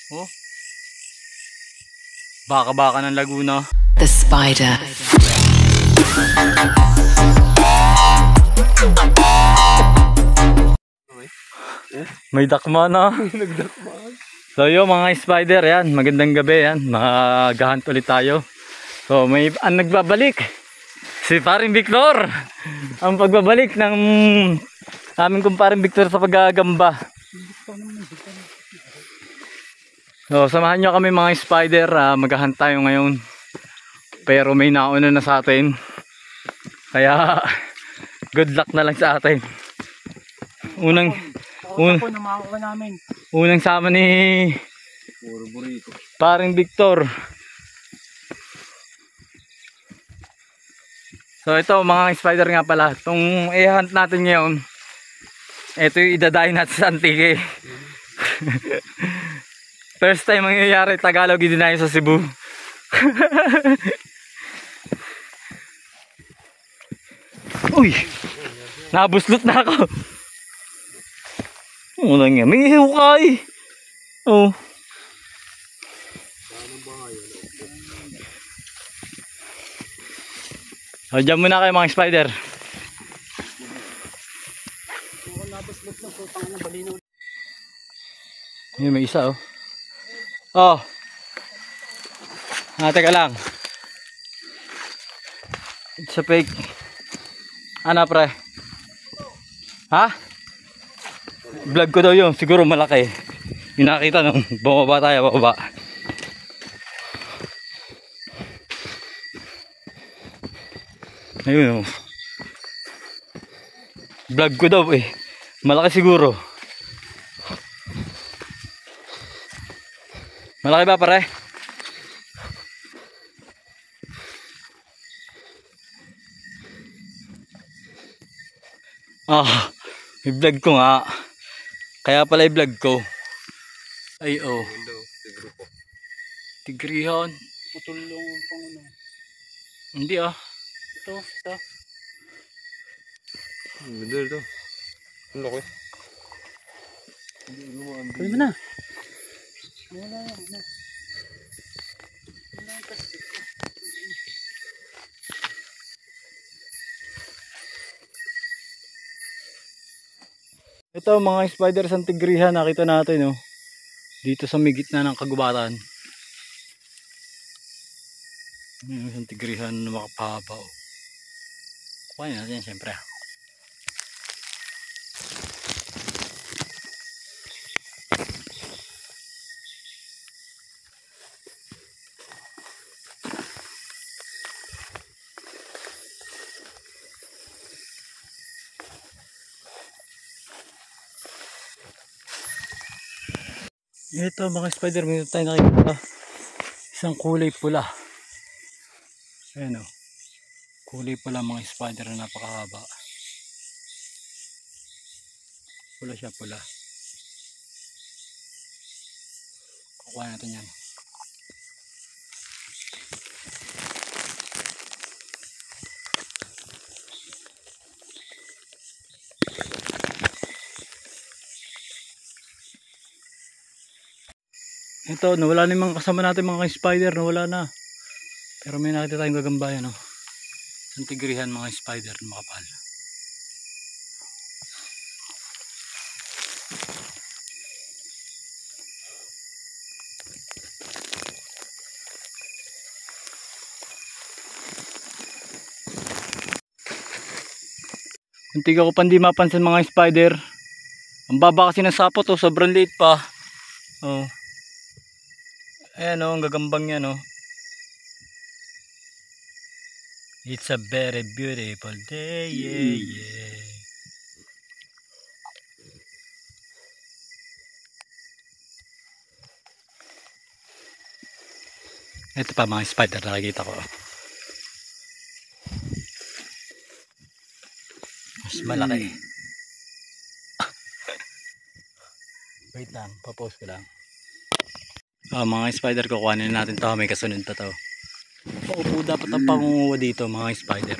Oh. Baka-baka ng Laguna. The spider. May dakma na. So yun mga spider, yan, magandang gabi yan. Maghahunt ulit tayo. So may nagbabalik. Si Paring Victor. Ang pagbabalik ng aming kumparing Victor sa paggagamba. So samahan nyo kami mga spider, maghahunt tayo ngayon. Pero may nauna na sa atin. Kaya good luck na lang sa atin. Unang sama ni Paring Victor. So ito mga spider nga pala, itong i-hunt natin ngayon, ito yung idadahin natin sa Antique. First time mangyayari, Tagalog idinayo sa Cebu. Uy, nabuslot na ako. Una nga, may hukay. Oh. O, dyan muna kayo mga spider. Yun, may isa oh. Oh. Teka lang. It's a fake. Ano pre? Ha? Vlog ko daw yun. Siguro malaki. Yung nakita nung bumaba tayo, bababa. Ayun oh. Vlog ko daw eh. Malaki siguro. Malaki ba pare? I-vlog ko nga. Kaya pala i-vlog ko. Ay oh. Tigrihan. Putulong pang ano. Hindi ah. Ito. Bener to. Ang laki. Kunin mo na. Wala na. Ito mga spider sa Tigrihan, nakita natin oh. Dito sa may gitna ng kagubatan. Sa Tigrihan na makapahaba oh. Kuhain natin yan syempre. Ito mga spider, may tayo nakikita isang kulay pula. Ayan o, kulay pula mga spider na napakahaba. Pula siya, pula. Kukuha natin yan. Ito, nawala na yung mga kasama natin mga spider, nawala na. Pero may nakita tayong gagambayan, no? Sa Tigrihan mga spider na makapal. Muntik ako pa hindi mapansin mga spider. Ang baba kasi ng sapot, oh, sobrang liit pa. Oh. Ayan o, ang gagambang yan o. It's a very beautiful day, yeah, yeah. Ito pa mga spider nakikita ko. Mas malaki. Wait lang, papost ko lang. Mga spider, kukuhanin natin to, may kasunod pa to. Paupo dapat ang pangunguha dito mga spider.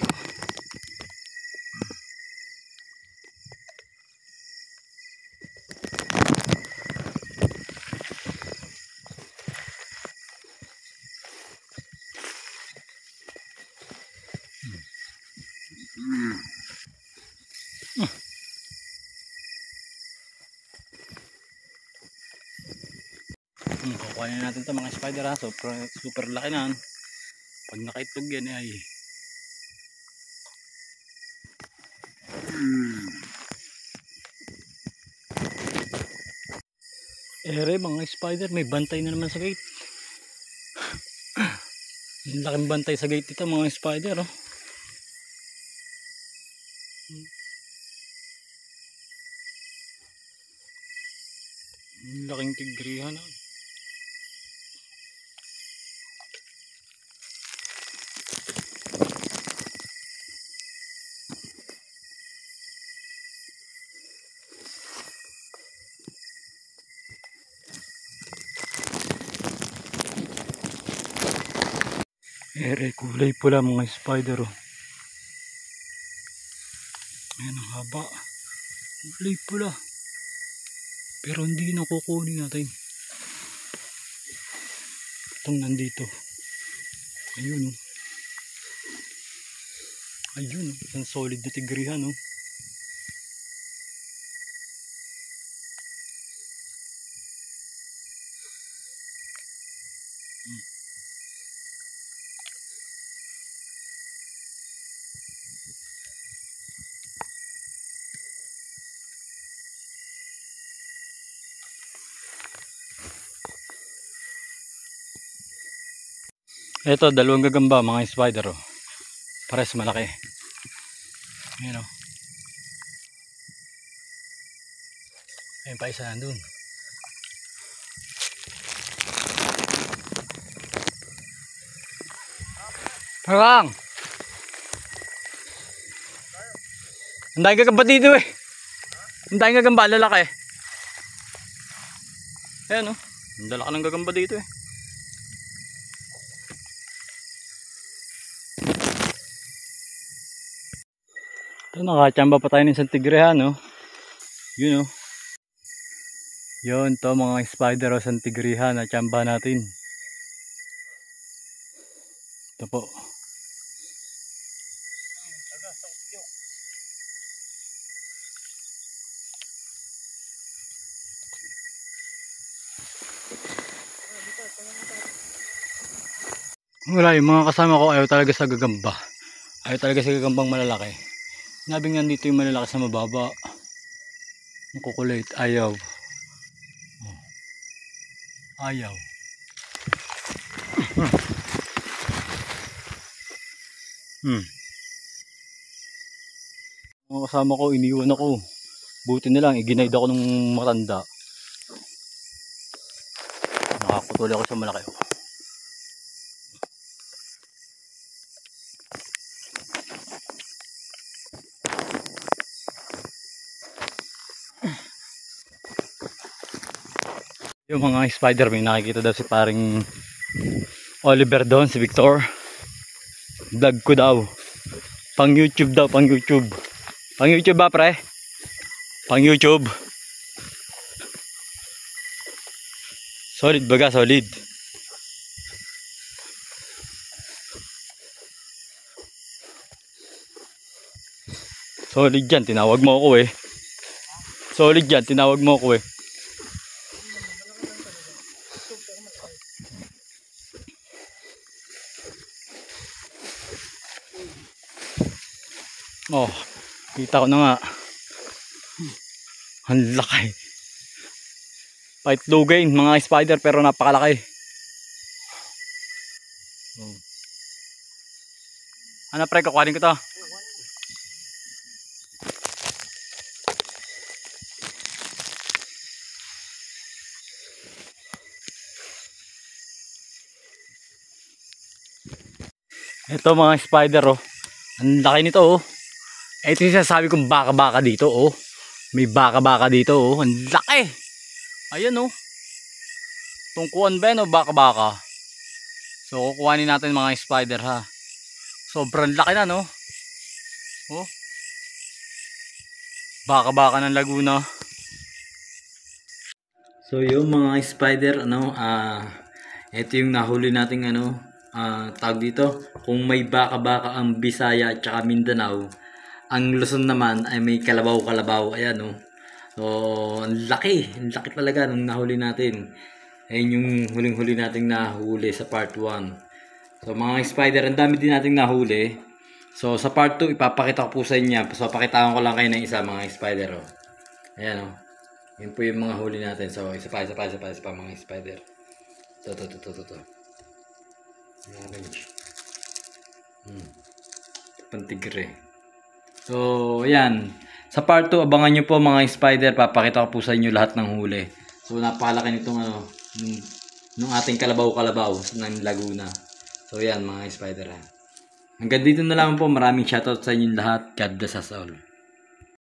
Kukuhanin natin ito mga spider ha. Super, super laki na. Pag nakaitlog yan ay ere mga spider, may bantay na naman sa gate. Ang laking bantay sa gate ito mga spider oh. Ang laking tigrihan ah. Ere, kulay pula mga spider oh. Ayan ang haba. Kulay pula. Pero hindi na kukunin natin. Itong nandito. Ayun oh. Ayun oh. Isang solid na tigrihan oh. Ito, dalawang gagamba mga spider oh. Pares malaki. Ayan oh. Ayun pa isa nandun. Parang! Ang daming gagamba dito eh. Ang daming gagamba, lalaki. Ayan oh. Ang lalaki ng gagamba dito eh. Ito, nakachamba pa tayo ng isang tigrehan, no? Yun, no? Yun, to mga spider o isang tigrehan na chamba natin. Ito po. Wala, yung mga kasama ko ayaw talaga sa gagamba. Ayaw talaga sa gagambang malalaki. Nabing nandito yung malalaki sa mababa. Ang kukulit, ayaw. Ayaw. Mga kasama ko, iniwan ako. Buti na lang, iginaid ako ng matanda. Nakakutuli ako sa malaki. Yung mga spider, may nakikita daw si paring Oliver doon, si Victor. Vlog ko daw. Pang YouTube daw, pang YouTube. Pang YouTube ba pre? Pang YouTube. Solid baga, solid. Solid yan, tinawag mo ako eh. Solid yan, tinawag mo ako eh. Oh, kita ko na nga. Ang laki. Paitlugain mga spider pero napakalaki. Ano pre, kukuhanin ko to. Ito mga spider oh. Ang laki nito oh. Ito yung sasabi kong baka-baka dito oh. May baka-baka dito oh. Ang laki. Ayan oh. Tungkuan ba yan oh, baka-baka. So kukuhanin natin mga spider ha. Sobrang laki na no. Oh. Baka-baka ng Laguna. So yung mga spider ano, ito yung nahuli nating ano, tawag dito. Kung may baka-baka ang Bisaya at saka Mindanao, ang Luzon naman ay may kalabaw-kalabaw. Ayan oh. So ang laki talaga nung nahuli natin. Ayun yung huling-huli nating nahuli sa part 1. So mga spider, ang dami din nating nahuli. So sa part 2, ipapakita ko po sa inyo. So pakitaan ko lang kayo ng isa mga spider. Oh. Ayan oh. Yun po yung mga huli natin. So isa pa mga spider. Ito. Orange. Pantigre. So ayan. Sa part 2, abangan nyo po mga spider. Papakita ko po sa inyo lahat ng huli. So napakalaki nitong nung ating kalabaw ng Laguna. So yan mga spider. Hanggang dito na lang po. Maraming shoutout sa inyo lahat. God bless us all.